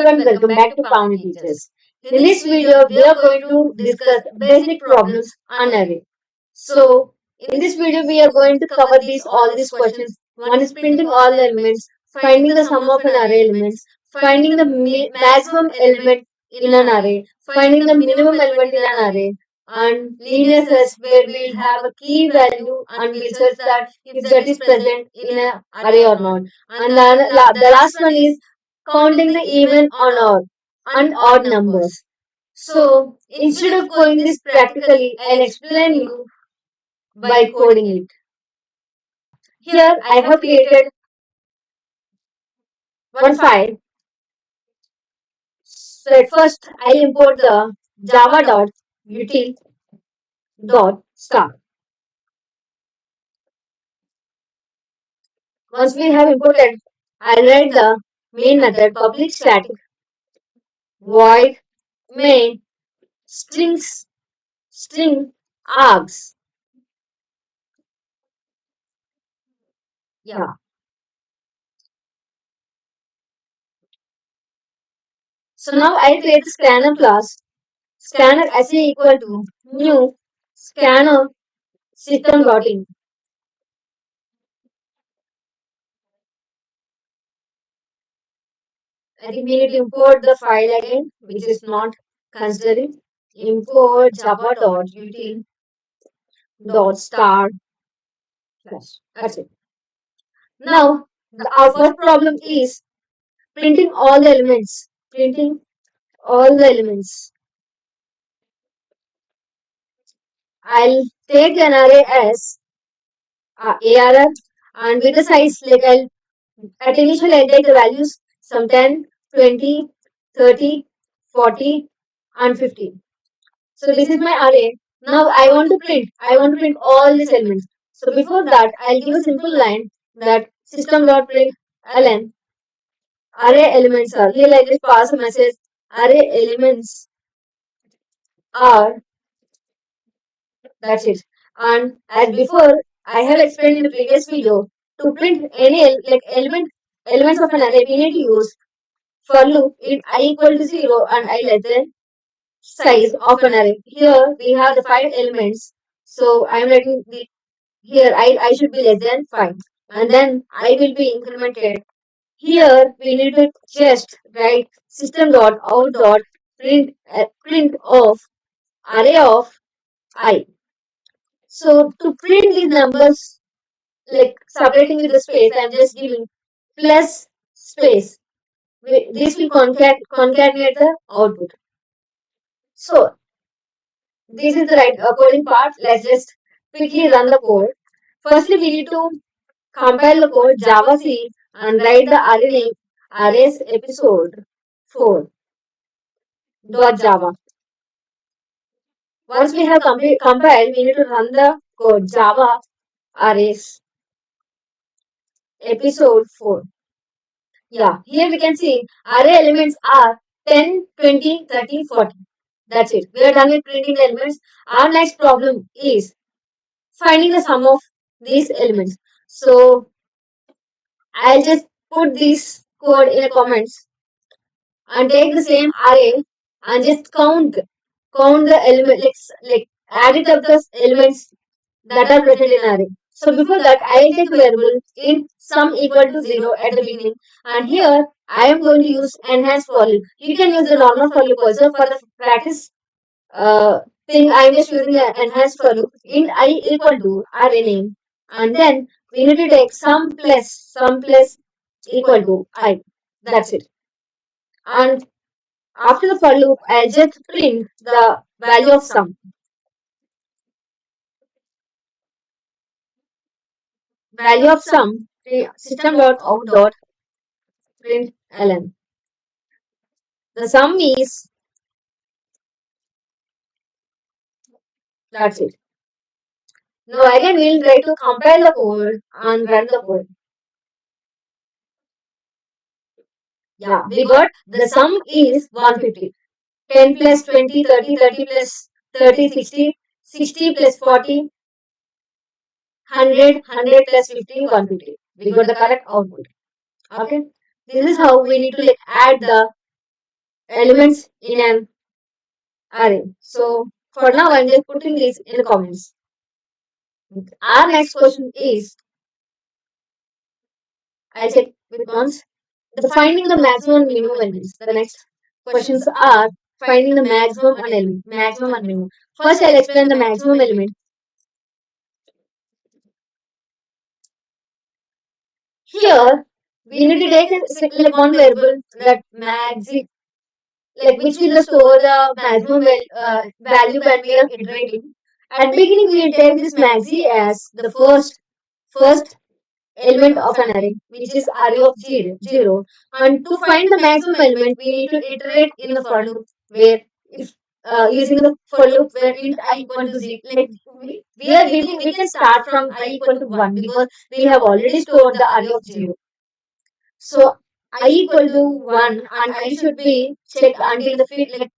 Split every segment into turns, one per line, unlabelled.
everyone, welcome back to Pavani Teachers. In this video, we are going to discuss basic problems on array. So, in this video, we are going to cover all these questions. One is printing all the elements, finding the sum of an array elements, finding the maximum element in an array, finding the minimum element in an array, and linear search where we'll have a key value and we'll search that if that is present in an array or not. And the last one is counting the even on odd and odd numbers. So instead of going this practically, I'll explain you by coding it. Here I have created one file. So at first I import the java.util.star. Once we have imported, I'll write the main method public static void main string args. Yeah. So now I create the scanner class. Scanner SA equal to new scanner system.in. I think we need to import the file again, which is not considering. Import java.util.star. That's it. Now, our first problem is printing all the elements. Printing all the elements. I'll take an array as ARR and with the size like at initial I'll take the values some 10, 20, 30, 40 and 50. So this is my array. Now I want to print all these elements. So before that I'll give a simple line that system.print ln array elements are. Here I just pass a message array elements are. That's it. And as before I have explained in the previous video, to print any elements of an array we need to use for loop in I equal to 0 and I less than size of an array. Here we have the 5 elements. So I am writing here I should be less than 5 and then I will be incremented. Here we need to just write system.out.print of array of I. So to print these numbers like separating with the space, I am just giving plus space. This will concatenate the output. So this is the right coding part. Let's just quickly run the code. Firstly, we need to compile the code Java C and write the array name arrays episode 4 dot Java. Once we have compiled, we need to run the code Java arrays episode 4. Yeah, here we can see array elements are 10, 20, 30, 40. That's it. We are done with printing the elements. Our next problem is finding the sum of these elements. So I'll just put this code in the comments and take the same array and just count the element like add it up the elements that are present in array. So before that I'll take a variable in sum equal to 0 at the beginning and here I am going to use enhanced for loop. You can use the normal for loop also. For the practice thing I am just using the enhanced for loop in I equal to array name and then we need to take sum plus equal to I. That's it. And after the for loop I'll just print the value of sum. Value of sum system.out.println. The sum is, that's it. Now again we'll try to compile the code and run the code. Yeah, we got the sum is 150. 10 plus 20, 30, 30 plus 30, 60, 60 plus 40, 100, 100 plus 50, 150. We got the correct output. Okay. This is how we need to add the elements in an array. So for now, I'm just putting this in the comments. Our next question is, I'll check with once. The finding the maximum and minimum elements. The next questions are finding the maximum and element, maximum and minimum. First, I'll explain the maximum element. Here, we need to take like one variable that maxi, like which will store the maximum value when we are iterating. At beginning, we will take this maxi as the first element of an array, which is array of 0. And to find the maximum element, we need to iterate in the for loop, where if using the for loop where int I equal to 0, like we can start from I equal to 1 because we have already stored the array of 0. So I equal to 1 and I should be checked until the like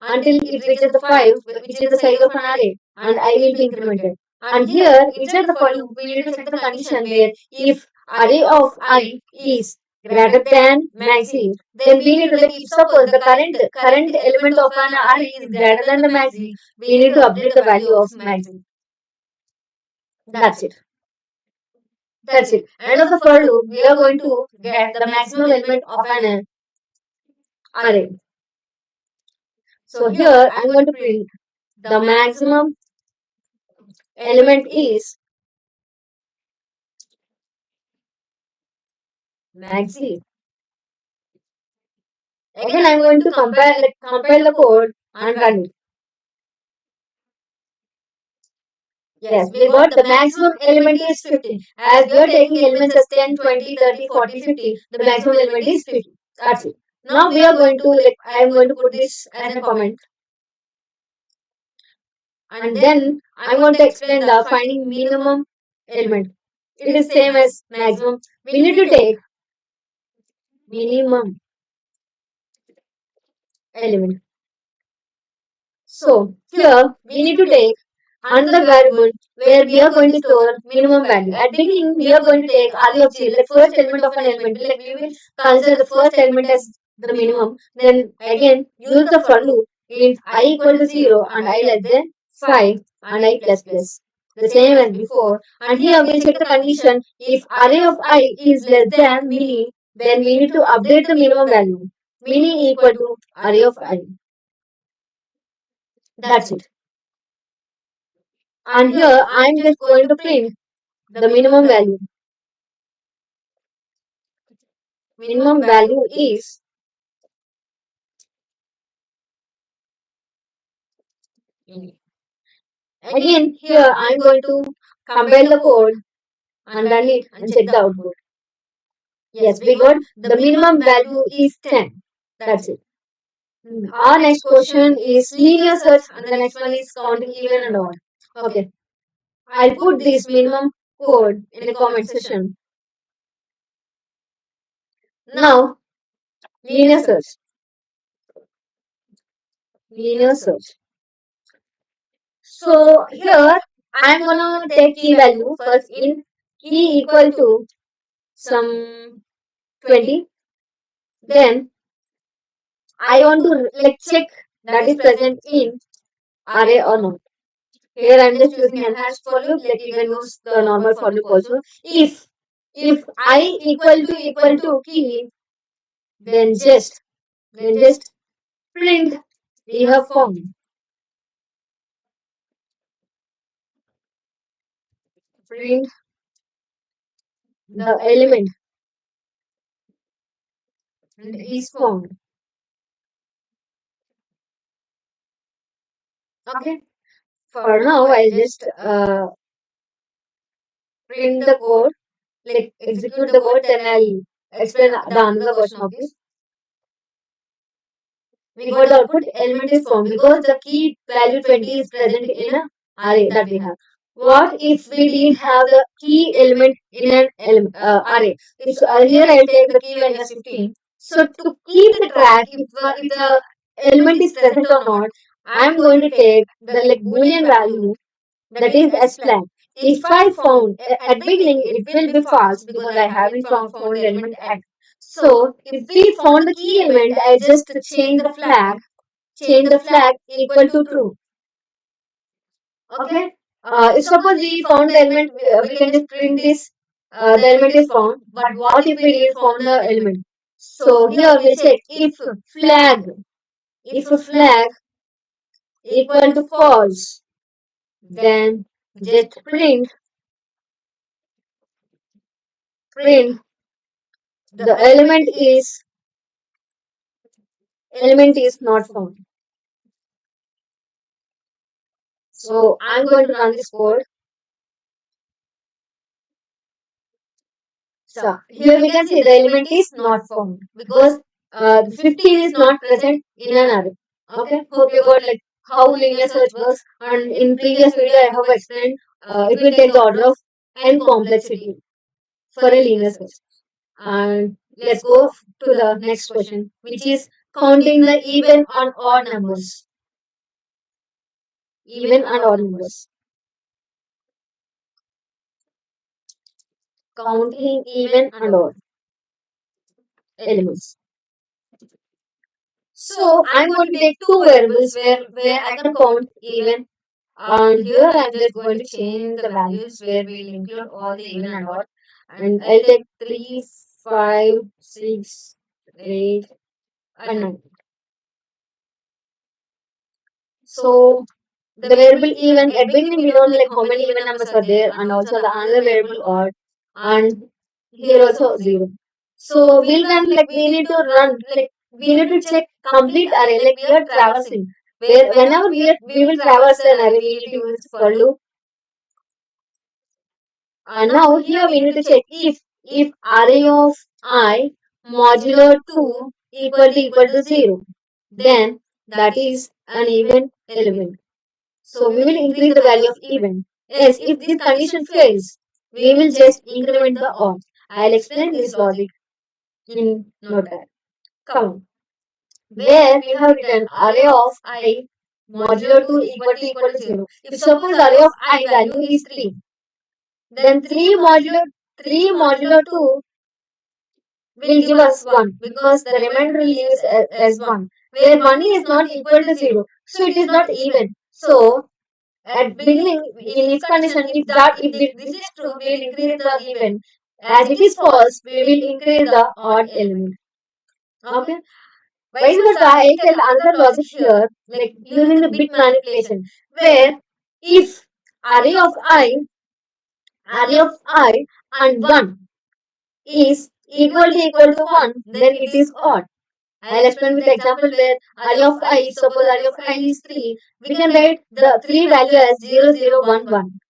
until it reaches the 5, which is the size of an array, and I will be incremented. And here, inside the for loop, we need to check the condition where if array of I is greater than maxi, then we need to, like, if suppose the current element of an array is greater than the maxi, we need to update the value of maxi. That's it. That's it. End of the for loop, we are going to get the maximum element of an array. So here, I'm going to print the maximum element is maxi. Again, I'm going to compile the code and run it. Yes, we got the maximum element is 50. As we are taking elements as 10, 20, 30, 40, 50, the maximum element is 50. That's it. Now we are going to, like, I am going to put this as a comment. And then I'm going to explain the finding minimum element. It is same as maximum. We need to take minimum element. So here we need to take another variable where we are going to store minimum value. At beginning, we are going to take array of 0, like first element of an element. Like we will consider the first element as the minimum. Then again, use the for loop in I equal to 0 and I less than 5 and I plus plus. The same as before. And here we'll check the condition. If array of I is less than mini, then we need to update the minimum value. Mini equal to array of I. That's it. And here I am just going to print the minimum value. Minimum value is again here I am going to compile the code and run it and check the output. Yes, we got the minimum value is 10. That's it. Our next question is linear search and the next one is counting even and odd. Okay. I'll put this minimum code in the comment section. Now, linear search. Linear search. So here I'm gonna take key value first in key equal to some 20. Then I want to, like, check that is present in array or not. Here I'm just using enhanced for loop. Like you can use the normal for loop also. If I equal to key, then just print we have found. Print the element is found. Okay. For now, I'll just print the code, like execute the code, then I'll explain the another version of this. We got the output element is found because the key value 20 is present in an array that we have. What if we didn't have the key element in an array? If here I'll take the key value as 15. So to keep the track if the element is present or not, I'm going to take the, like, boolean value that is as flag. If I found at beginning, it will be false because I haven't found the element at. So if we found the key element, I just change the flag equal to true. Okay. If suppose we found the element, we can just print this. The element is found. But what if we didn't found the element? So here we'll check flag if flag equal to false, then just print the element is not found. So I'm going to run this code. So here we can see the element is not found because 15 is not present in an array. Okay, hope you got like how linear search works. And in previous video I have explained it will take the order of n complexity for a linear search. And let's go to the next question, which is counting the even and odd numbers. Even and odd numbers. Counting even and odd elements. So I'm going to take two variables where I can count even, and here I'm just going to change the values where we'll include all the even and odd. And I'll take 3, 5, 6, 8, and 9. So the variable even, at beginning we don't know like how many even numbers are there, and also the another variable odd, and here also 0. So we'll run like we need to run like we need to check complete array like we are traversing. Where whenever we will traverse an array, we need to use for loop. And now here we need to check if array of I modulo 2 equal to 0, then that is an even element. So we will increase the value of even. Yes, if this condition fails, we will just increment the odd. I'll explain this logic in Notepad. Come on. Where we have written array of I modulo 2 equal to 0. If suppose array of I value is 3, then 3 modulo 2 will give us 1 because the remainder leaves as 1, where 1 is not equal to 0. So it is not even. So at beginning, in if condition, if this is true, we will increase the even. As it is false, we will increase the odd element. Okay. Vice versa, I tell another logic here, like using the bit manipulation, where if array of I and 1 is equal to 1, then it is odd. I'll explain with the example where array of I, suppose array of I is 3, we can write the 3 value as 0, 0, 1, 1.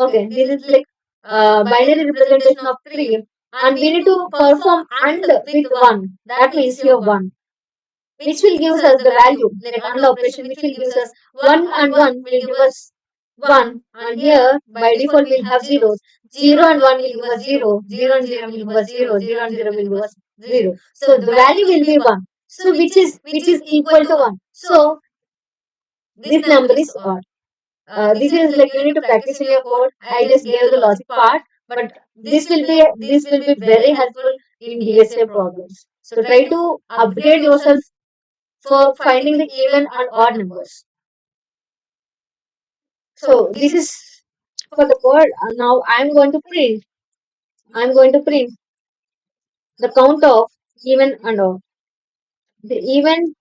Okay, this is like binary representation of 3, and we need to perform AND with 1. That means here 1, which will give us the value, like AND operation, which will give us 1 and 1 will give us 1, and here by default we'll have zeros. 0 and 1 will give us 0, 0 and 0 will give us 0, 0 and 0 will give us 0. So the value will be 1. So which is equal to 1. So this number is odd. This is like you need to practice in your code. I just gave the logic part, but this will be very helpful in DSA problems. So try to upgrade yourself for finding the even and odd numbers. So this is for the code. Now I'm going to print. I'm going to print the count of even and odd. The even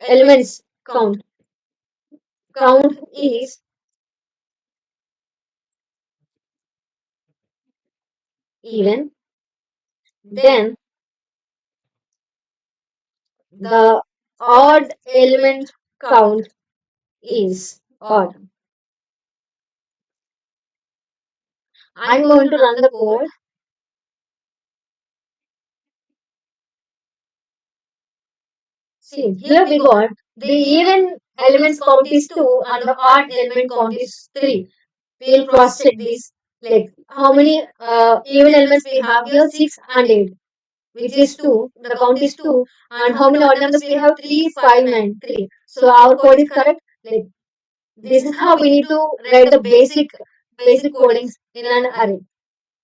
elements count is even. Then the odd element count is odd. I'm going to run the code. See, here we got the even elements count is 2 and the odd element count is 3. We will cross check this. Like how many even elements we have here? 6 and 8, which is 2. The count is 2. And how many odd numbers we have? 3, 5, 9, 3. So our code is correct. Like this is how we need to write the basic codings in an array.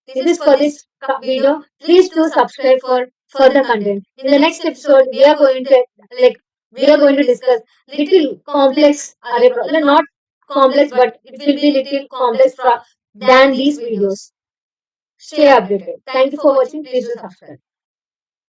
This is for this video. Please do subscribe for further content. In the next episode, we are going to like we are going to discuss little complex array problem, not complex, but it will be little complex than these videos. Stay updated. Thank you for watching. Please do subscribe.